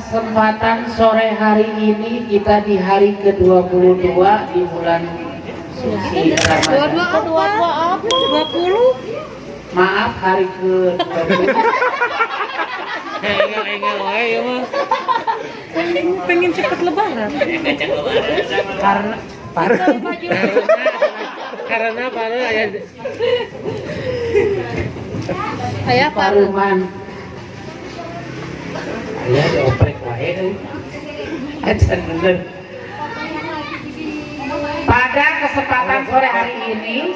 kesempatan sore hari ini kita di hari ke-22 di bulan suci Ramadan. 20. Maaf, hari ke-20. Engel wae ya mah. Pengen cepet lebaran. Karena Karena aya Aya paruman. Aya dioprek wae deui. Acan bener. Pada kesempatan sore hari ini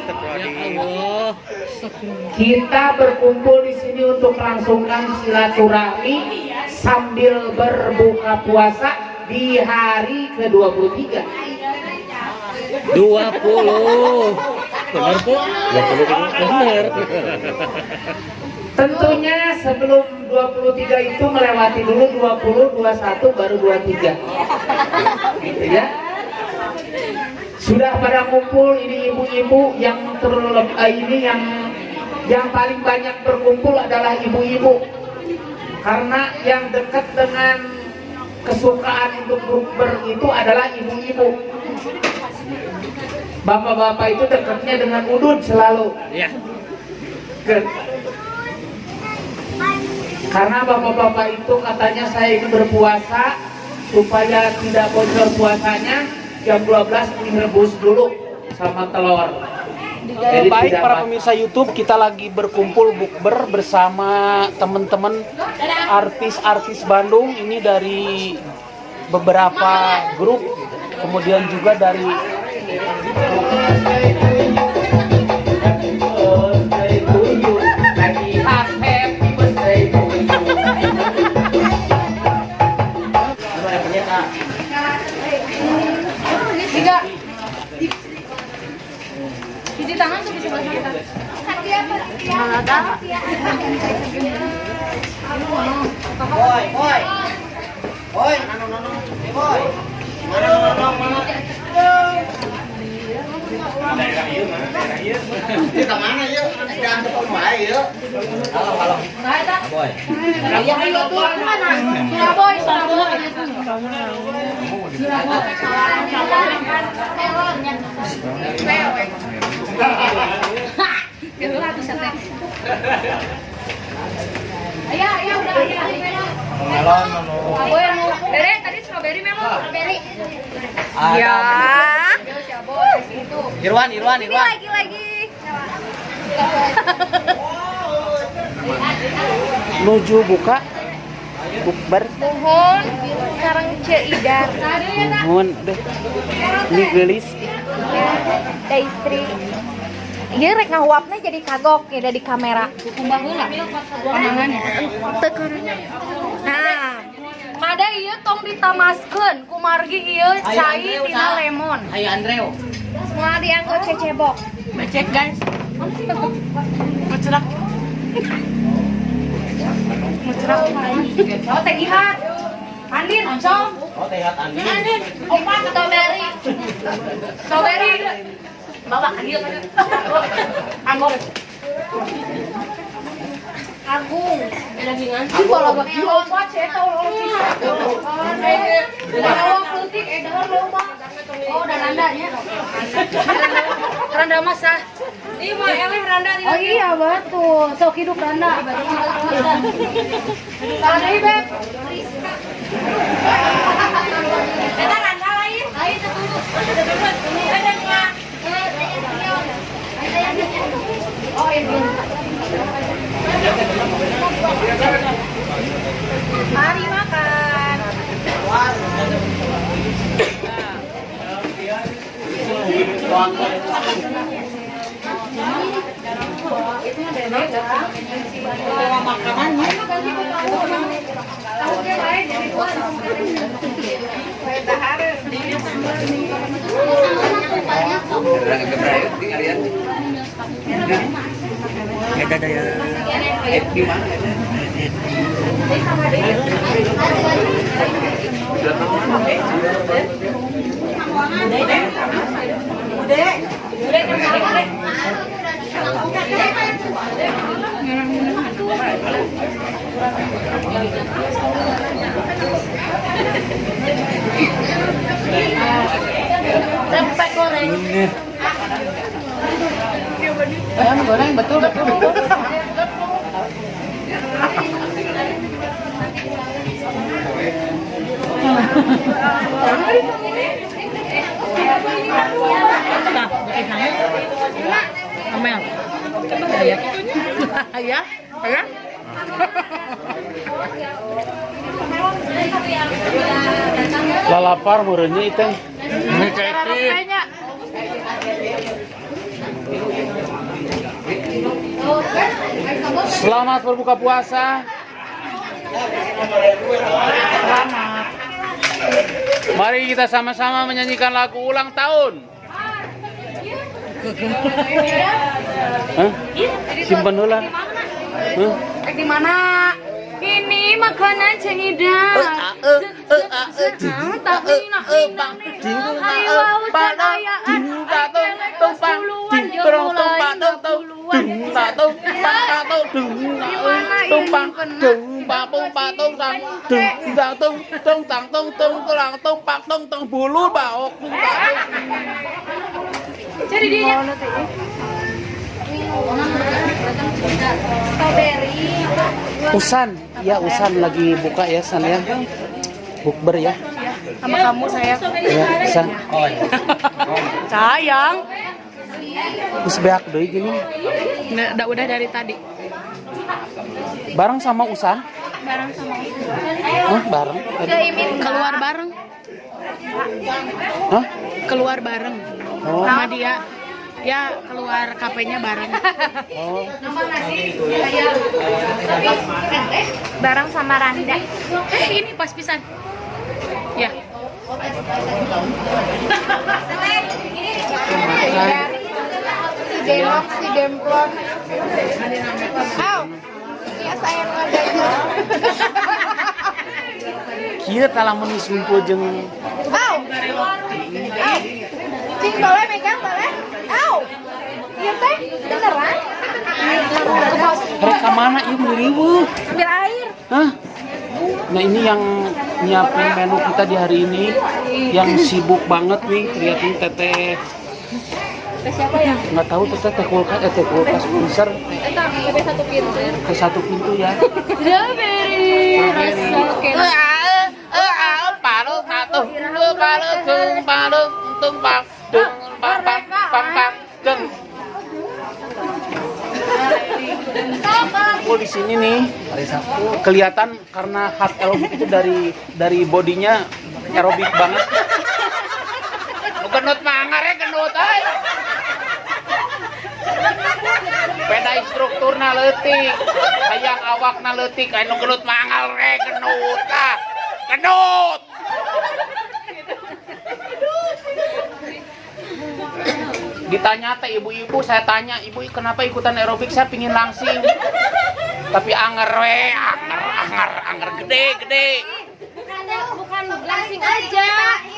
kita berkumpul di sini untuk melangsungkan silaturahmi sambil berbuka puasa di hari ke-23. 20. Bener tuh? 20 bener. Tentunya sebelum 23 itu melewati dulu 20, 21 baru 23. Gitu ya. Sudah pada kumpul ini ibu-ibu yang ini yang paling banyak berkumpul adalah ibu-ibu. Karena yang dekat dengan kesukaan untuk bukber itu adalah ibu-ibu. Bapak-bapak itu dekatnya dengan udud selalu. Iya. Karena bapak-bapak itu katanya saya ingin berpuasa supaya tidak bocor puasanya, jam 12 direbus dulu sama telur. Jadi Baik para tidak pemirsa YouTube, kita lagi berkumpul bukber bersama teman-teman artis-artis Bandung. Ini dari beberapa grup, kemudian juga dari Cuci tangan tuh bisa banget. Ayah udah melon. Dere tadi strawberry melon, strawberry. Iya. Irwan. Ini lagi. Menuju buka bukber. Mohon sareng Ceidan. Mohon deh. Ini gelis. Da istri. Ieu rek ngahuapna jadi kagok ya di kamera. Kumbah heula. Panangannya. Tekarannya. Nah, kada ieu tong ditamaskeun ku margi ieu cai tina lemon. Ayo Andreo. Moal dianggo cecebok. Becek guys. Ngecerak. Oh, teh Ihan. Andin, oncom. Oh, tehat Andi. Andin, opat strawberry. Strawberry. Bawa kan dia kan. Anggo. Agung. Dagingan. Di bola bak di opat ceto lolong. Bawa peutik edahar loba. Oh, dan randanya. Randa masa. Iya mah eleh randa di. Oh iya betul. Sok hidup randa. Kalau dari beb. Eta randa lain. Lain tertutup. Ada dua. Oh ini. Mari makan. Tempe goreng. Ayam goreng betul. Amel. Ya. Ya. Ya. Lalapar meureunnya itu. Selamat berbuka puasa. Selamat. Mari kita sama-sama menyanyikan lagu ulang tahun. Hah? Simpen dulu lah. Hah? Di mana? Ini makanan cengidan. Jadi dia strawberry. Usan, ya Usan lagi buka ya San ya. Bukber ya. Sama kamu sayang. Ya, Usan. Sayang. Terus beak deui gini. Udah dari tadi. Bareng sama Usan? Bareng sama Hah, bareng. keluar bareng. Hah? Keluar bareng. Oh. Sama dia. Ya keluar kafenya bareng. Oh. Bareng sama Randa. Ini pas pisan. Ya. Si Demplon. Aw. Ya saya ngadanya. Kieu tah lamun disumpul jeung Aw. Cing boleh megang boleh? Aw. Iya teh beneran? rek ka mana ieu riweuh. Ambil air. Hah? Nah ini yang nyiapin menu kita di hari ini yang sibuk banget nih liatin teteh Siapa ya? nggak tahu teteh teh kulkas freezer Tapi satu pintu. ke satu pintu ya. Strawberry rasa Oh di sini nih kelihatan karena hard aerobik itu dari bodinya aerobik banget. Lu genut mangar ya genut ay. Peda instrukturna leutik, hayang awakna leutik, anu genut mangal re genut ah. Genut. Ditanya teh ibu-ibu, saya tanya, "Ibu kenapa ikutan aerobik?" Saya pingin langsing. Tapi anger we, anger gede. bukan langsing aja,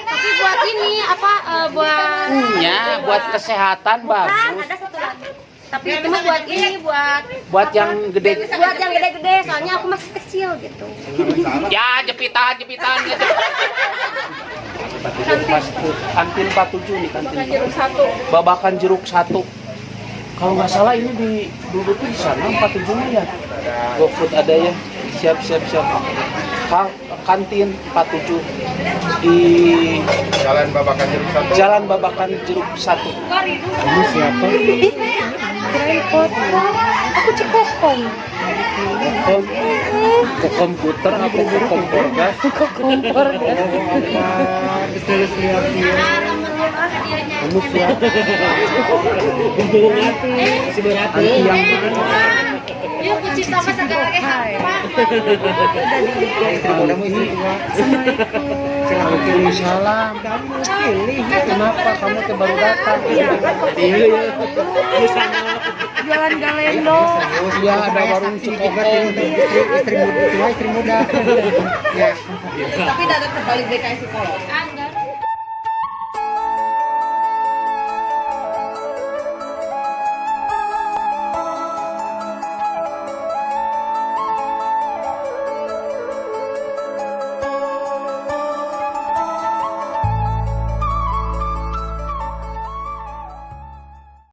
tapi buat ini apa buat Ya, buat kesehatan bagus. ada satu lagi. Tapi itu mah buat ini Buat yang gede. buat yang gede-gede, soalnya aku masih kecil gitu. Ya, jepitan. Kantin 47 nih kantin. Jeruk satu. Babakan jeruk 1. Kalau nggak salah ini dulu tuh di sana 47 nya ya. GoFood ada ya. Siap. Kantin 47 di Jalan Babakan Jeruk 1. Jalan Babakan Jeruk 1. Ini siapa? Aku Cikokong. Ke komputer apa ke komporgas? Betul siap dia. Kamu siapa? Si berarti Anti yang mana? Yuk kucita mas agak istri mudamu istri tua. Waalaikumsalam. Kamu pilih. Kenapa kamu tuh baru datang? Iya. Jalan Galendo. Iya ada warung Cikokong. Istri muda tua, istri muda. Ya. Tapi datang terbalik DKI psikolog.